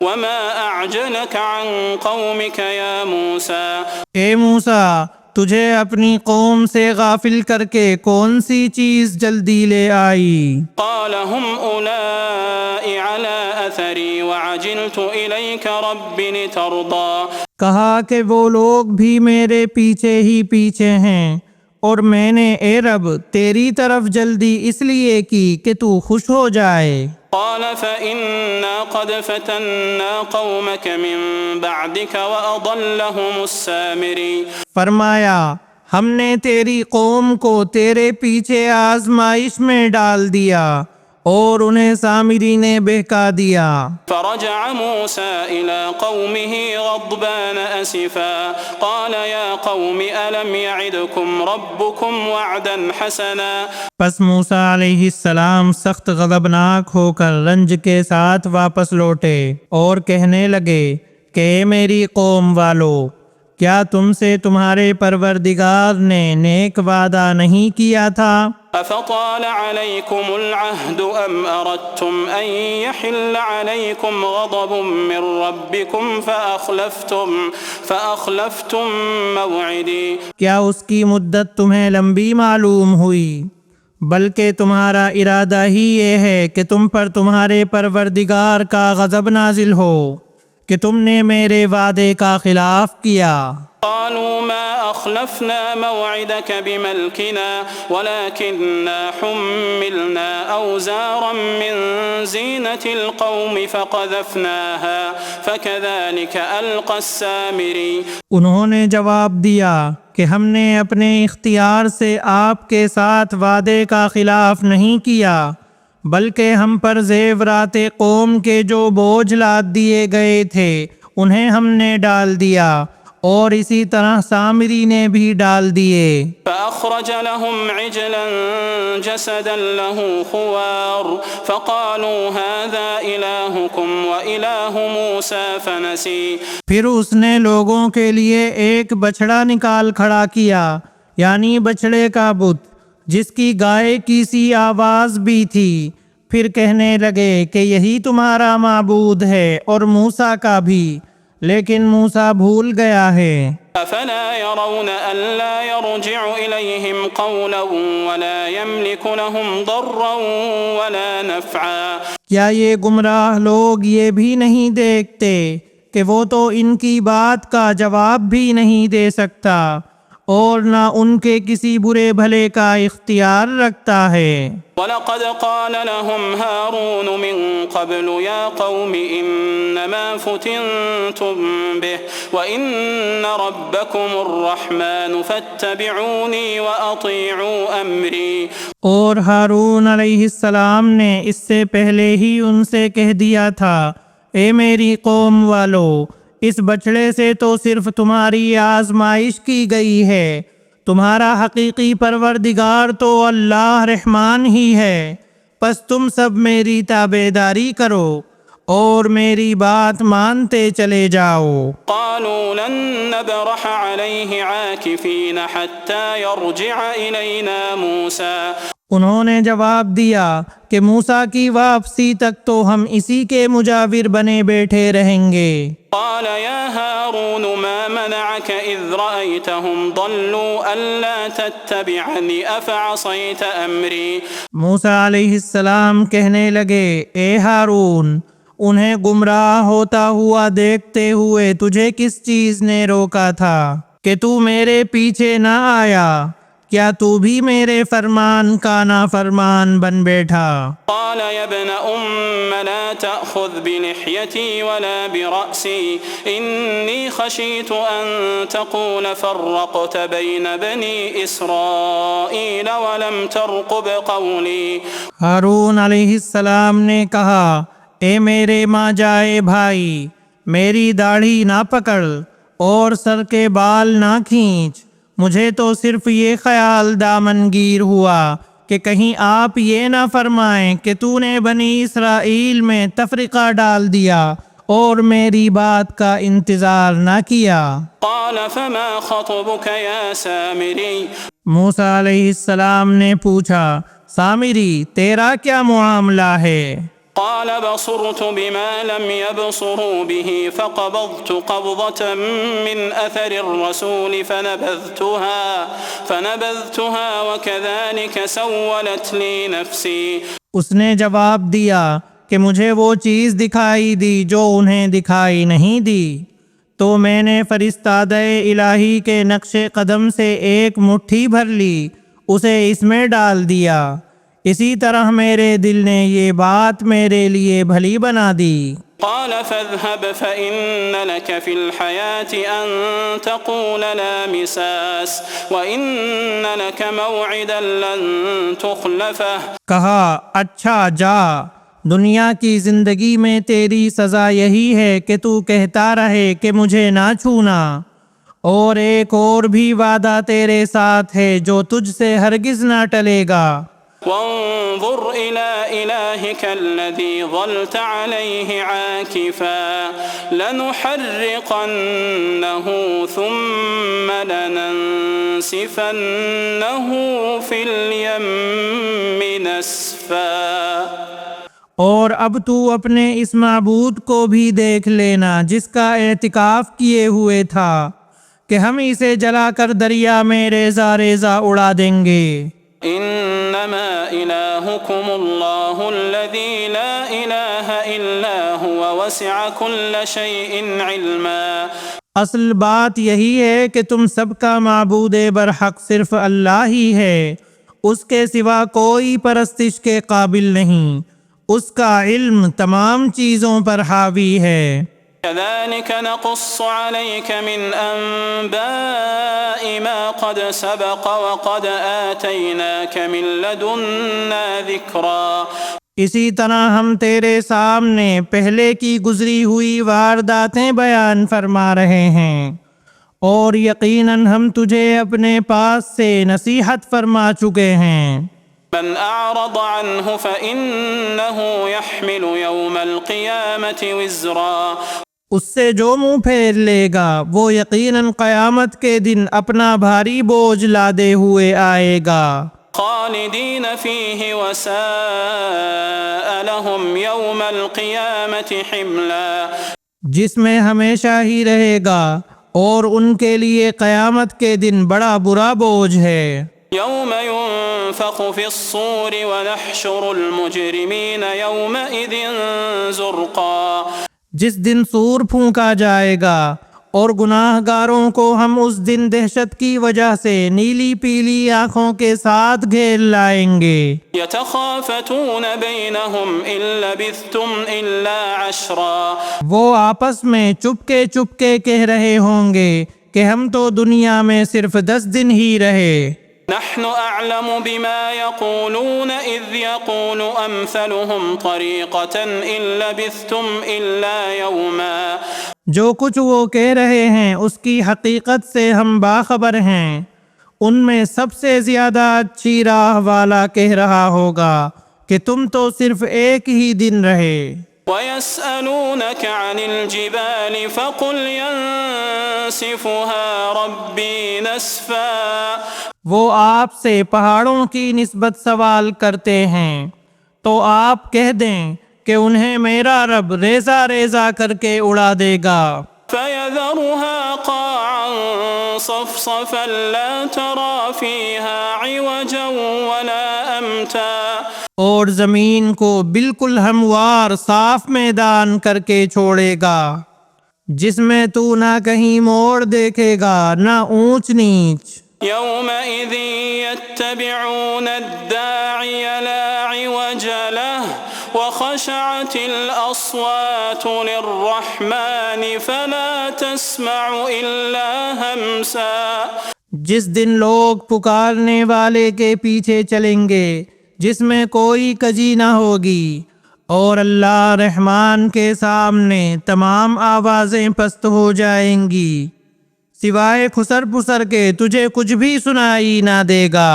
وما أعجلك عن قومك يا موسى اے موسیٰ، تجھے اپنی قوم سے غافل کر کے کون سی چیز جلدی لے آئی؟ قال هم أولئك على أثري وعجلت إليك رب لترضى کہا کہ وہ لوگ بھی میرے پیچھے ہی پیچھے ہیں، اور میں نے اے رب تیری طرف جلدی اس لیے کی کہ تو خوش ہو جائے۔ قال فإنا قد فتنا قومك من بعدك وأضلهم السامري فرمایا ہم نے تیری قوم کو تیرے پیچھے آزمائش میں ڈال دیا اور انہیں سامری نے بہکا دیا۔ فرجع موسى إلى قومه غضبان أسفا قال يا قوم ألم يعدكم ربكم وعدا حسنا پس موسیٰ علیہ السلام سخت غضبناک ہو کر رنج کے ساتھ واپس لوٹے اور کہنے لگے کہ اے میری قوم والو، کیا تم سے تمہارے پروردگار نے نیک وعدہ نہیں کیا تھا؟ أفطال عليكم العهد أم أردتم أن يحل عليكم غضب من ربكم فأخلفتم موعدي کیا اس کی مدت تمہیں لمبی معلوم ہوئی؟ بلکہ تمہارا ارادہ ہی یہ ہے کہ تم پر تمہارے پروردگار کا غضب نازل ہو کہ تم نے میرے وعدے کا خلاف کیا۔ قالوا ما أخلفنا موعدك بملكنا ولكننا حملنا أوزارا من زينة القوم فقذفناها فكذلك ألقى السامري انہوں نے جواب دیا کہ ہم نے اپنے اختیار سے آپ کے ساتھ وعدے کا خلاف نہیں کیا، بلکہ ہم پر زیورات قوم کے جو بوجھ لاد دیے گئے تھے انہیں ہم نے ڈال دیا، اور اسی طرح سامری نے بھی ڈال دیے۔ فأخرج لهم عجلا جسدا له خوار فقالوا هذا إلهكم وإله موسى فنسي پھر اس نے لوگوں کے لیے ایک بچڑا نکال کھڑا کیا، یعنی بچڑے کا بت جس کی گائے کی سی آواز بھی تھی، پھر کہنے لگے کہ یہی تمہارا معبود ہے اور موسیٰ کا بھی، لیکن موسیٰ بھول گیا ہے۔ أفلا يرون ألا يرجع إليهم قولا ولا يملك لهم ضرا ولا نفعا کیا یہ گمراہ لوگ یہ بھی نہیں دیکھتے کہ وہ تو ان کی بات کا جواب بھی نہیں دے سکتا اور نہ ان کے کسی برے بھلے کا اختیار رکھتا ہے۔ وَلَقَدْ قَالَ لَهُمْ هَارُونُ مِن قَبْلُ يَا قَوْمِ إِنَّمَا فُتِنْتُمْ بِهِ وَإِنَّ رَبَّكُمُ الرَّحْمَنُ فَاتَّبِعُونِي وَأَطِيعُوا أَمْرِي اور ہارون علیہ السلام نے اس سے پہلے ہی ان سے کہہ دیا تھا، اے میری قوم والو، اس بچڑے سے تو صرف تمہاری آزمائش کی گئی ہے، تمہارا حقیقی پروردگار تو اللہ رحمان ہی ہے، پس تم سب میری تابعداری کرو اور میری بات مانتے چلے جاؤ۔ قالوا لن نبرح عليه عاكفين حتى يرجع إلينا موسى انہوں نے جواب دیا کہ موسیٰ کی واپسی تک تو ہم اسی کے مجاور بنے بیٹھے رہیں گے۔ قال يا هارون ما منعك إذ رأيتهم ضلوا ألا تتبعني أفعصيت أمري موسیٰ علیہ السلام کہنے لگے، اے ہارون، انہیں گمراہ ہوتا ہوا دیکھتے ہوئے تجھے کس چیز نے روکا تھا کہ تو میرے پیچھے نہ آیا؟ کیا تو بھی میرے فرمان کا نافرمان بن بیٹھا؟ قال يا ابن لا تأخذ بلحيتي ولا برأسي إني خشيت أن تقول فرقت بين بني إسرائيل ولم ترقب قولي ہارون علیہ السلام نے کہا، اے میرے ماں جائے بھائی، میری داڑھی نہ پکڑ اور سر کے بال نہ کھینچ، مجھے تو صرف یہ خیال دامنگیر ہوا کہ کہیں آپ یہ نہ فرمائیں کہ تو نے بنی اسرائیل میں تفرقہ ڈال دیا اور میری بات کا انتظار نہ کیا۔ قال فما خطبك يا سامري موسیٰ علیہ السلام نے پوچھا، سامری تیرا کیا معاملہ ہے؟ قال بصرت بما لم يبصروا به فقبضت قبضة من أثر الرسول فنبذتها وكذلك سولت لي نفسي. اس نے جواب دیا کہ مجھے وہ چیز دکھائی دی جو انہیں دکھائی نہیں دی، تو میں نے فرستادہ الہی کے نقش قدم سے ایک مٹھی بھر لی، اسے اس میں ڈال دیا، اسی طرح میرے دل نے یہ بات میرے لیے بھلی بنا دی۔ قال فاذهب فإن لك في الحياة أن تقول لا مساس وإن لك موعدا لن تخلفه۔ کہا اچھا جا، دنیا کی زندگی میں تیری سزا یہی ہے کہ تو کہتا رہے کہ مجھے نہ چھونا، اور ایک اور بھی وعدہ تیرے ساتھ ہے جو تجھ سے ہرگز نہ ٹلے گا۔ وانظر إلى إلهك الذي ظلت عليه عاكفا لنحرقنه ثم لننسفنه في اليم نسفا۔ اور اب تو اپنے اس معبود کو بھی دیکھ لینا جس کا اعتکاف کیے ہوئے تھا کہ ہم اسے جلا کر دریا میں ریزہ ریزہ اڑا دیں گے۔ انما الہکم اللہ الذی لا الہ الا هو وسع كل شیء علما۔ اصل بات یہی ہے کہ تم سب کا معبود برحق صرف اللہ ہی ہے، اس کے سوا کوئی پرستش کے قابل نہیں، اس کا علم تمام چیزوں پر حاوی ہے۔ كذلك نقص عليك من أنباء ما قد سبق وقد آتيناك من لدنا ذكرا۔ اسی طرح ہم تیرے سامنے پہلے کی گزری ہوئی وارداتیں بیان فرما رہے ہیں، اور یقیناً ہم تجھے اپنے پاس سے نصیحت فرما چکے ہیں۔ من أعرض عنه فإنه يحمل يوم القيامة وزرا۔ اس سے جو منہ پھیر لے گا وہ یقیناً قیامت کے دن اپنا بھاری بوجھ لادے ہوئے آئے گا۔ خالدین فیہ وساء لهم یوم القیامة حملا۔ جس میں ہمیشہ ہی رہے گا اور ان کے لیے قیامت کے دن بڑا برا بوجھ ہے۔ یوم ينفخ في الصور ونحشر المجرمین یومئذ زرقا۔ جس دن سور پھونکا جائے گا اور گناہ گاروں کو ہم اس دن دہشت کی وجہ سے نیلی پیلی آنکھوں کے ساتھ گھیر لائیں گے۔ یتخافتون بینہم ان لبثتم الا عشرا۔ وہ آپس میں چپکے چپکے کہہ رہے ہوں گے کہ ہم تو دنیا میں صرف 10 دن ہی رہے۔ نحن اعلم بما يقولون اذ يقول امثلهم طریقة ان لبثتم الا یوما۔ جو کچھ وہ کہہ رہے ہیں اس کی حقیقت سے ہم باخبر ہیں، ان میں سب سے زیادہ اچھی راہ والا کہہ رہا ہوگا کہ تم تو صرف ایک ہی دن رہے۔ وَيَسْأَلُونَكَ عَنِ الْجِبَالِ فَقُلْ يَنسِفُهَا رَبِّي نَسْفًا۔ وہ آپ سے پہاڑوں کی نسبت سوال کرتے ہیں، تو آپ کہہ دیں کہ انہیں میرا رب ریزہ ریزہ کر کے اڑا دے گا۔ فَيَذَرُهَا قَاعًا صَفْصَفًا لَا تَرَى فِيهَا عِوَجًا وَلَا أَمْتًا۔ اور زمین کو بالکل ہموار صاف میدان کر کے چھوڑے گا، جس میں تو نہ کہیں موڑ دیکھے گا نہ اونچ نیچ۔ يومئذ يتبعون الداعي لا عوج له وخشعت الأصوات للرحمن فلا تسمع إلا همسا۔ جس دن لوگ پکارنے والے کے پیچھے چلیں گے جس میں کوئی کجی نہ ہوگی، اور اللہ رحمان کے سامنے تمام آوازیں پست ہو جائیں گی، سوائے خسر پسر کے تجھے کچھ بھی سنائی نہ دے گا۔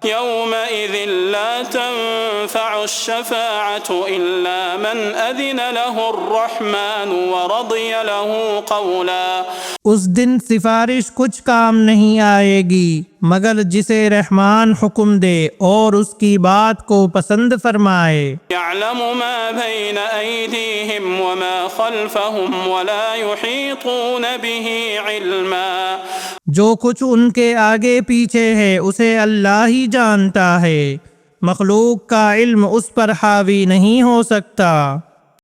يومئذ لا تنفع الشفاعة إلا من أذن له الرحمن ورضي له قولا اس دن سفارش کچھ کام نہیں آئے گی مگر جسے رحمان حکم دے اور اس کی بات کو پسند فرمائے۔ يعلم ما بين أيديهم وما خلفهم ولا يحيطون به علما جو کچھ ان کے آگے پیچھے ہے اسے اللہ ہی جانتا ہے، مخلوق کا علم اس پر حاوی نہیں ہو سکتا۔